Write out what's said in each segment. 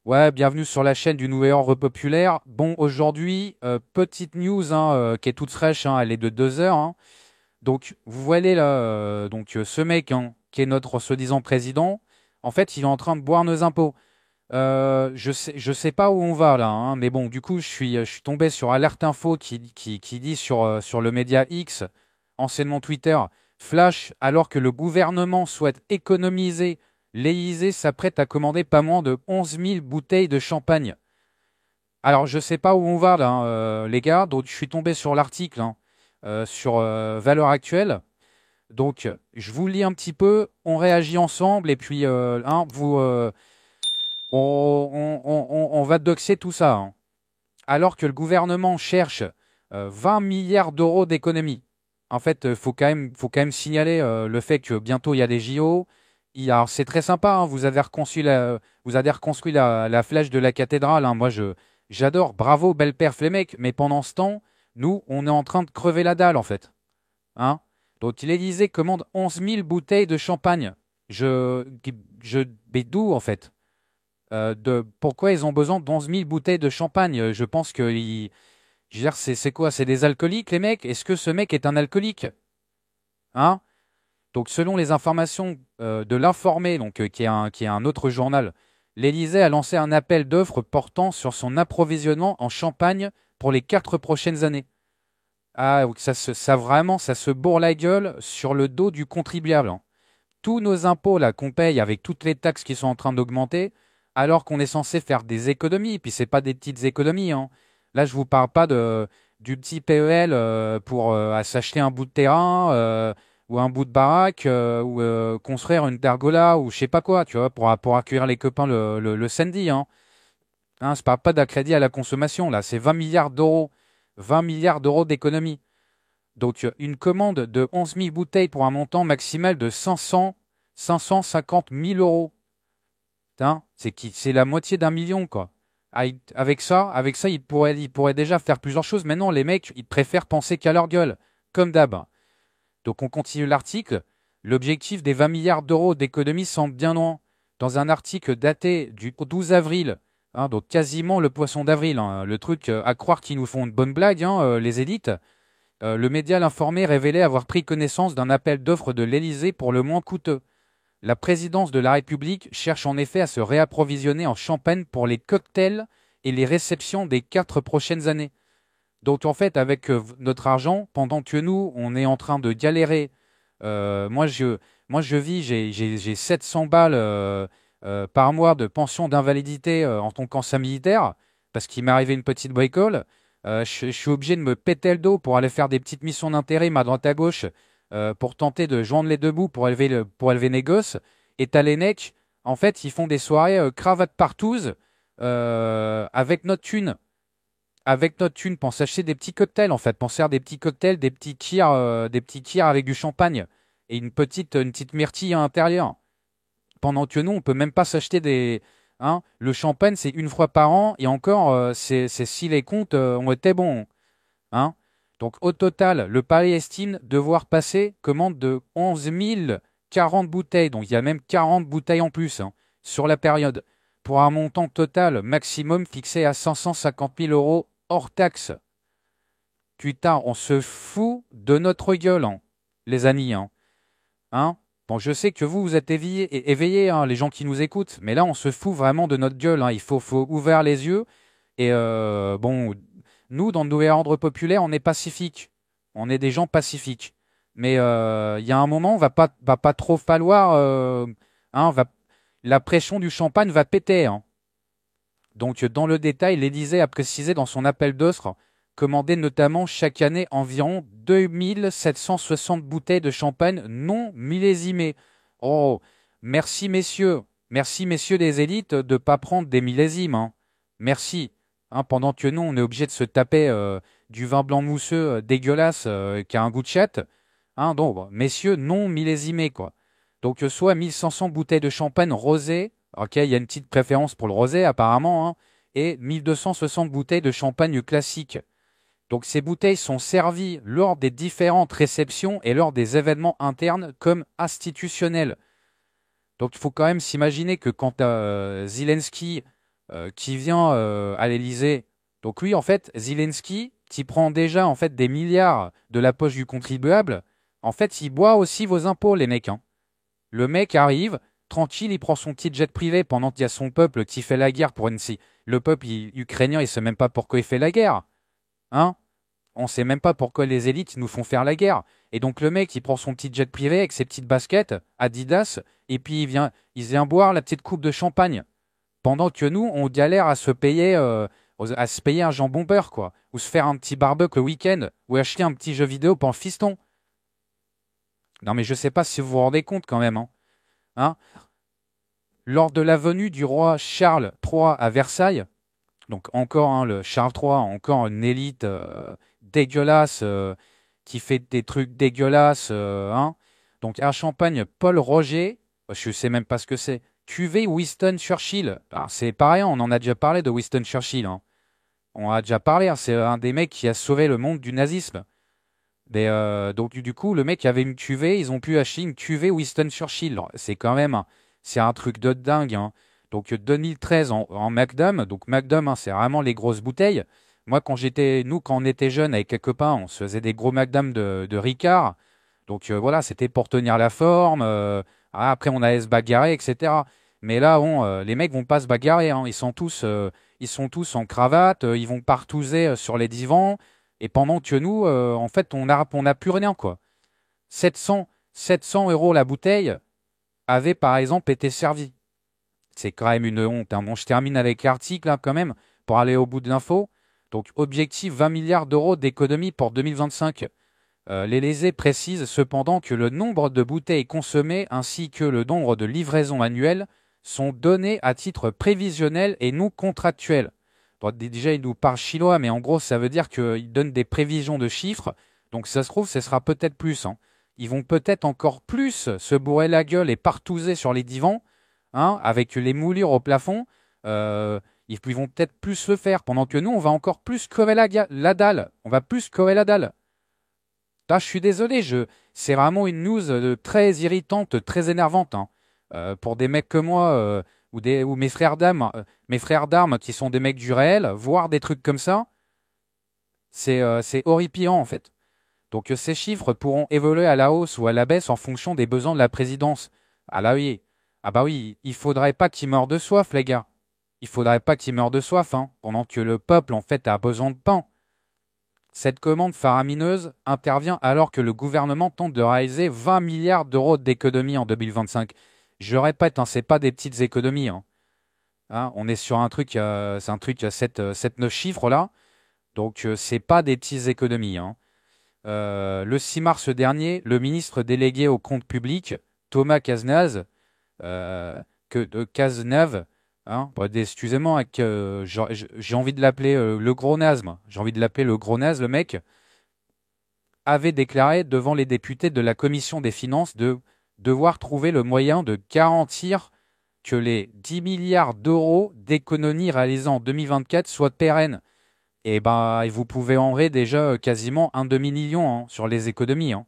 Ouais, bienvenue sur la chaîne du Nouvel Ordre Populaire. Bon, aujourd'hui, petite news hein, qui est toute fraîche, hein, elle est de 2 heures. Hein. Donc, vous voyez là, ce mec hein, qui est notre soi-disant président, en fait, il est en train de boire nos impôts. Je sais pas où on va là, hein, mais bon, du coup, je suis tombé sur Alerte Info qui dit sur le média X, anciennement Twitter, Flash, alors que le gouvernement souhaite économiser, l'Élysée s'apprête à commander pas moins de 11 000 bouteilles de champagne. Alors, je sais pas où on va là, hein, les gars, donc je suis tombé sur l'article hein, sur Valeurs Actuelles. Donc, je vous lis un petit peu, on réagit ensemble et puis hein, on va doxer tout ça. Hein. Alors que le gouvernement cherche 20 milliards d'euros d'économie. En fait, faut quand même signaler le fait que bientôt il y a des JO. Alors, c'est très sympa, hein, vous avez reconstruit la flèche de la cathédrale. Hein. Moi, j'adore. Bravo, belle perf, les mecs. Mais pendant ce temps, nous, on est en train de crever la dalle, en fait. Hein. Donc, l'Élysée commande 11 000 bouteilles de champagne. Je, je, mais d'où, en fait? Pourquoi ils ont besoin d'11 000 bouteilles de champagne? Je pense que je veux dire, c'est quoi? C'est des alcooliques, les mecs? Est-ce que ce mec est un alcoolique? Hein? Donc, selon les informations de l'Informé, qui est un autre journal, l'Élysée a lancé un appel d'offres portant sur son approvisionnement en champagne pour les 4 prochaines années. Ah, donc ça vraiment, ça se bourre la gueule sur le dos du contribuable. Hein. Tous nos impôts là qu'on paye avec toutes les taxes qui sont en train d'augmenter, alors qu'on est censé faire des économies, puis c'est pas des petites économies. Hein. Là, je vous parle pas du petit PEL pour à s'acheter un bout de terrain ou un bout de baraque ou construire une pergola ou je sais pas quoi, tu vois, pour accueillir les copains le samedi. Hein, je parle pas d'un crédit à la consommation, là, c'est 20 milliards d'euros. 20 milliards d'euros d'économie. Donc, une commande de 11 000 bouteilles pour un montant maximal de 550 000 euros. Putain, c'est la moitié d'un million, quoi. Avec ça, ils pourraient déjà faire plusieurs choses. Maintenant, les mecs, ils préfèrent penser qu'à leur gueule, comme d'hab. Donc, on continue l'article. L'objectif des 20 milliards d'euros d'économie semble bien loin. Dans un article daté du 12 avril, hein, donc quasiment le poisson d'avril, hein, le truc à croire qu'ils nous font une bonne blague, hein, les élites. Le média L'Informé révélait avoir pris connaissance d'un appel d'offres de l'Élysée pour le moins coûteux. La présidence de la République cherche en effet à se réapprovisionner en champagne pour les cocktails et les réceptions des 4 prochaines années. Donc en fait, avec notre argent, pendant que nous, on est en train de galérer, moi, je vis, j'ai 700 balles par mois de pension d'invalidité en tant qu'ancien militaire, parce qu'il m'est arrivé une petite bricole. Je suis obligé de me péter le dos pour aller faire des petites missions d'intérim à droite à gauche pour tenter de joindre les deux bouts pour élever mes gosses. Et t'as les mecs, en fait, ils font des soirées cravate partouze avec notre thune. Avec notre thune, pour s'acheter des petits cocktails, en fait, pour se faire des petits cocktails, des petits kirs avec du champagne et une petite myrtille à l'intérieur. Pendant que nous, on peut même pas s'acheter des. Hein, le champagne, c'est une fois par an, et encore, c'est si les comptes ont été bons. Hein. Donc, au total, le Paris estime devoir passer commande de 11 040 bouteilles. Donc, il y a même 40 bouteilles en plus hein, sur la période, pour un montant total maximum fixé à 550 000 euros hors taxe. Putain, on se fout de notre gueule, hein, les amis. Hein. Bon, je sais que vous êtes éveillés hein, les gens qui nous écoutent, mais là, on se fout vraiment de notre gueule. Hein. Il faut ouvrir les yeux. Et bon, nous, dans le nouvel ordre populaire, on est pacifique. On est des gens pacifiques. Mais il y a un moment, va pas trop falloir. Hein, la pression du champagne va péter. Hein. Donc, dans le détail, l'Élysée a précisé dans son appel d'offres commander notamment chaque année environ 2 760 bouteilles de champagne non millésimées. Oh, merci messieurs. Merci messieurs des élites de ne pas prendre des millésimes. Hein. Merci. Hein, pendant que nous, on est obligé de se taper du vin blanc mousseux dégueulasse qui a un goût de chatte. Hein, donc, messieurs non millésimés, quoi. Donc, soit 1500 bouteilles de champagne rosé. Ok, il y a une petite préférence pour le rosé apparemment. Hein, et 1260 bouteilles de champagne classique. Donc ces bouteilles sont servies lors des différentes réceptions et lors des événements internes comme institutionnels. Donc il faut quand même s'imaginer que quand Zelensky qui vient à l'Élysée. Donc lui, en fait, Zelensky, qui prend déjà en fait des milliards de la poche du contribuable, en fait, il boit aussi vos impôts, les mecs, hein. Le mec arrive, tranquille, il prend son petit jet privé pendant qu'il y a son peuple qui fait la guerre pour une... Le peuple ukrainien, il sait même pas pourquoi il fait la guerre. Hein? On sait même pas pourquoi les élites nous font faire la guerre. Et donc le mec, il prend son petit jet privé avec ses petites baskets, Adidas, et puis il vient boire la petite coupe de champagne. Pendant que nous, on galère à se payer un jambon beurre, quoi. Ou se faire un petit barbecue le week-end, ou acheter un petit jeu vidéo pour un fiston. Non mais je sais pas si vous vous rendez compte quand même, hein. Hein. Lors de la venue du roi Charles III à Versailles, donc encore hein, le Charles III, encore une élite dégueulasse qui fait des trucs dégueulasses. Hein. Donc à Champagne, Paul Roger, je sais même pas ce que c'est. Cuvée Winston Churchill. Alors, c'est pareil, on en a déjà parlé de Winston Churchill. Hein. On a déjà parlé, hein, c'est un des mecs qui a sauvé le monde du nazisme. Mais, donc du coup, le mec avait une cuvée, ils ont pu acheter une cuvée Winston Churchill. C'est quand même, c'est un truc de dingue. Hein. Donc 2013 en Magnum, donc Magnum, hein, c'est vraiment les grosses bouteilles. Moi, quand on était jeunes avec quelques copains, on se faisait des gros Magnum de Ricard. Donc voilà, c'était pour tenir la forme. Après, on allait se bagarrer, etc. Mais là, bon, les mecs vont pas se bagarrer. Hein. Ils sont tous en cravate. Ils vont partouzer sur les divans. Et pendant que nous, en fait, on n'a plus rien, quoi. 700 euros la bouteille avait, par exemple, été servie. C'est quand même une honte. Hein. Bon, je termine avec l'article, là, quand même, pour aller au bout de l'info. Donc, objectif 20 milliards d'euros d'économie pour 2025. L'Élysée précise cependant que le nombre de bouteilles consommées ainsi que le nombre de livraisons annuelles sont donnés à titre prévisionnel et non contractuel. Bon, déjà, il nous parle chinois, mais en gros, ça veut dire qu'il donne des prévisions de chiffres. Donc, ça se trouve, ce sera peut-être plus. Hein. Ils vont peut-être encore plus se bourrer la gueule et partouzer sur les divans, hein, avec les moulures au plafond. Ils vont peut-être plus le faire, pendant que nous, on va encore plus crever la dalle. On va plus crever la dalle. Ah, je suis désolé, c'est vraiment une news très irritante, très énervante. Hein. Pour des mecs comme moi ou mes frères d'armes qui sont des mecs du réel, voir des trucs comme ça, c'est horripilant en fait. Donc ces chiffres pourront évoluer à la hausse ou à la baisse en fonction des besoins de la présidence. Ah là oui, ah bah oui, il faudrait pas qu'ils meurent de soif, les gars. Il faudrait pas qu'ils meurent de soif, hein, pendant que le peuple en fait a besoin de pain. Cette commande faramineuse intervient alors que le gouvernement tente de réaliser 20 milliards d'euros d'économies en 2025. Je répète, hein, c'est pas des petites économies. Hein. Hein, on est sur un truc, c'est un truc à 7-9 chiffres là, donc c'est pas des petites économies. Hein. Le 6 mars dernier, le ministre délégué au compte public, Thomas Cazenave, Cazenave, hein, bon, excusez-moi, j'ai envie de l'appeler le gros naze, moi. J'ai envie de l'appeler le gros naze, le mec, avait déclaré devant les députés de la commission des finances de devoir trouver le moyen de garantir que les 10 milliards d'euros d'économies réalisées en 2024 soient pérennes. Et ben, vous pouvez en vrai déjà quasiment un demi-million hein, sur les économies. Hein.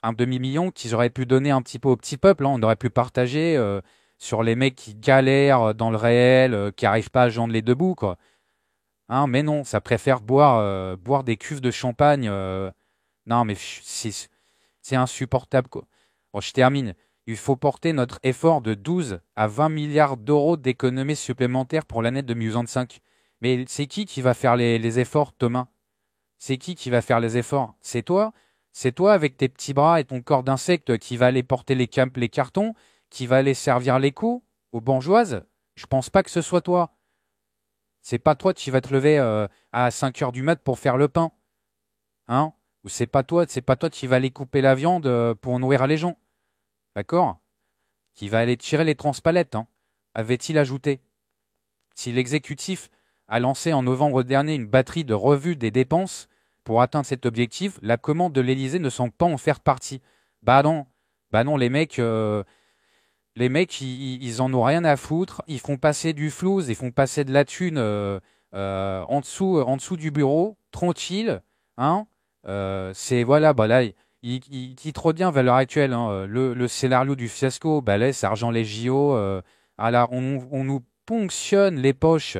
Un demi-million qu'ils auraient pu donner un petit peu au petit peuple. Hein. On aurait pu partager sur les mecs qui galèrent dans le réel, qui n'arrivent pas à joindre les deux bouts, quoi. Hein, mais non, ça préfère boire des cuves de champagne. Non, mais c'est insupportable, quoi. Bon, je termine. Il faut porter notre effort de 12 à 20 milliards d'euros d'économies supplémentaires pour l'année 2025. Mais c'est qui va faire les efforts, Thomas? C'est qui va faire les efforts? C'est toi? C'est toi avec tes petits bras et ton corps d'insecte qui va aller porter les cartons, qui va aller servir les coups aux bourgeoises? Je pense pas que ce soit toi. C'est pas toi qui vas te lever à 5 heures du mat pour faire le pain. Hein? Ou c'est pas toi qui va aller couper la viande pour nourrir les gens. D'accord? Qui va aller tirer les transpalettes, hein, avait-il ajouté. Si l'exécutif a lancé en novembre dernier une batterie de revue des dépenses pour atteindre cet objectif, la commande de l'Élysée ne semble pas en faire partie. Bah non, les mecs, ils en ont rien à foutre. Ils font passer du flouze, ils font passer de la thune en dessous du bureau, tranquille, hein. C'est voilà, bah là, il titre bien à l'heure actuelle. Hein, le scénario du fiasco, bah là, c'est argent les JO. Ah là, on nous ponctionne les poches.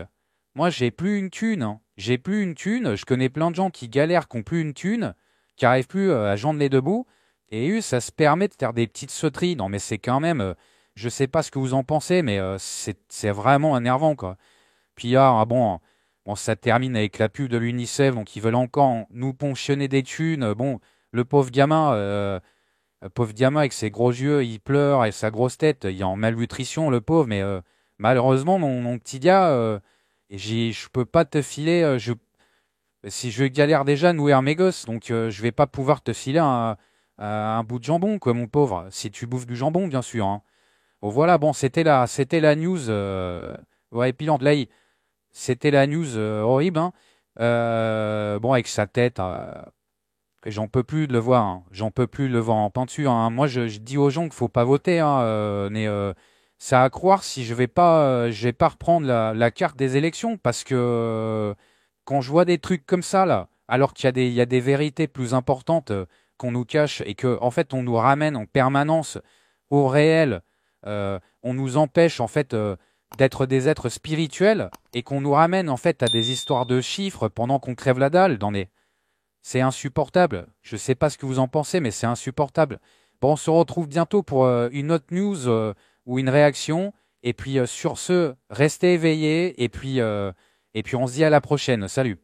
Moi, j'ai plus une thune, hein. J'ai plus une thune. Je connais plein de gens qui galèrent, qui ont plus une thune, qui arrivent plus à joindre les deux bouts. Et eux, ça se permet de faire des petites sauteries. Non, mais c'est quand même. Je sais pas ce que vous en pensez, mais c'est vraiment énervant, quoi. Puis bon, ça termine avec la pub de l'UNICEF, donc ils veulent encore nous ponctionner des thunes. Bon, le pauvre gamin avec ses gros yeux, il pleure et sa grosse tête, il est en malnutrition, le pauvre. Mais malheureusement, mon petit gars, je peux pas te filer. Si je galère déjà à nourrir mes gosses, donc je vais pas pouvoir te filer un bout de jambon, quoi, mon pauvre. Si tu bouffes du jambon, bien sûr, hein. Bon, voilà, bon, c'était la news. Ouais, épilante, là, c'était la news horrible, hein. Bon, avec sa tête, j'en peux plus de le voir, hein. J'en peux plus de le voir en peinture, hein. Moi, je dis aux gens qu'il faut pas voter, hein, mais ça à croire si je vais pas reprendre la carte des élections parce que quand je vois des trucs comme ça là, alors il y a des vérités plus importantes qu'on nous cache et que en fait on nous ramène en permanence au réel, on nous empêche en fait d'être des êtres spirituels et qu'on nous ramène en fait à des histoires de chiffres pendant qu'on crève la dalle c'est insupportable. Je sais pas ce que vous en pensez, mais c'est insupportable. Bon, on se retrouve bientôt pour une autre news ou une réaction. Et puis sur ce, restez éveillés. Et puis on se dit à la prochaine. Salut.